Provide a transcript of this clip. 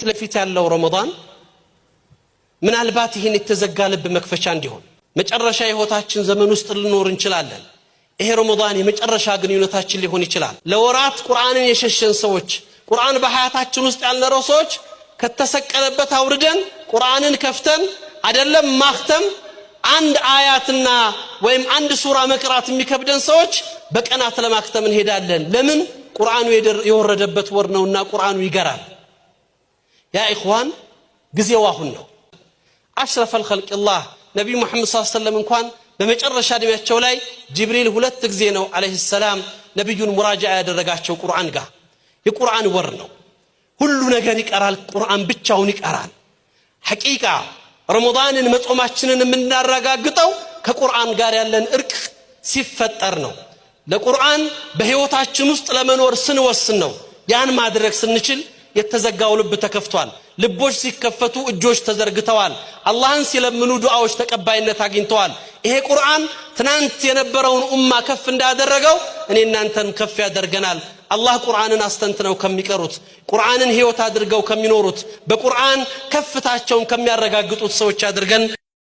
ፊት ለፊት ያለው ረመዳን ምናልባት ይሄን የተዘጋ ልብ መክፈቻ እንዲሆን መጨረሻ ህይወታችን ዘመን ውስጥ ልኖር እንችላለን። ይሄ ረመዳን የመጨረሻ ግንኙነታችን ሊሆን ይችላል። ለወራት ቁርአንን የሸሸን ሰዎች ቁርአን በሐያታችን ውስጥ ያልነረው ሰዎች ከተሰቀለበት አውርደን ቁርአንን ከፍተን አይደለም ማክተም አንድ አያትና ወይም አንድ ሱራ መቅራት የሚከብደን ሰዎች በቀናት ለማክተም እንሄዳለን። ለምን? ቁርአኑ የወረደበት ወር ነውና ቁርአኑ ይገራል። ያ ኢኽዋን ጊዜው አሁን ነው። አሽረፈል ኸልቅላህ ነብዩ መሐመድ ሰለላሁ ዐለይሂ ወሰለም እንኳን በመጨረሻ እድሜያቸው ላይ ጅብሪል ሁለት ጊዜ ነው አለይሂ ሰላም ነብዩን ሙራጃዓ ያደረጋቸው ቁርአን ጋር። የቁርአን ወር ነው። ሁሉ ነገር ይቀራል፣ ቁርአን ብቻውን ይቀራል። ሐቂቃ ረመዳንን መጾማችንን የምናረጋግጠው ከቁርአን ጋር ያለን እርቅ ሲፈጠር ነው። ለቁርአን በህይወታችን ውስጥ ለመኖር ስንወስን ነው። ያን ማድረግ ስንችል የተዘጋው ልብ ተከፍቷል። ልቦች ሲከፈቱ እጆች ተዘርግተዋል። አላህን ሲለምኑ ዱዓዎች ተቀባይነት አግኝተዋል። ይሄ ቁርአን ትናንት የነበረውን ኡማ ከፍ እንዳደረገው እኔ እናንተም ከፍ ያደርገናል። አላህ ቁርአንን አስተንትነው ከሚቀሩት ቁርአንን ህይወት አድርገው ከሚኖሩት በቁርአን ከፍታቸውን ከሚያረጋግጡት ሰዎች አድርገን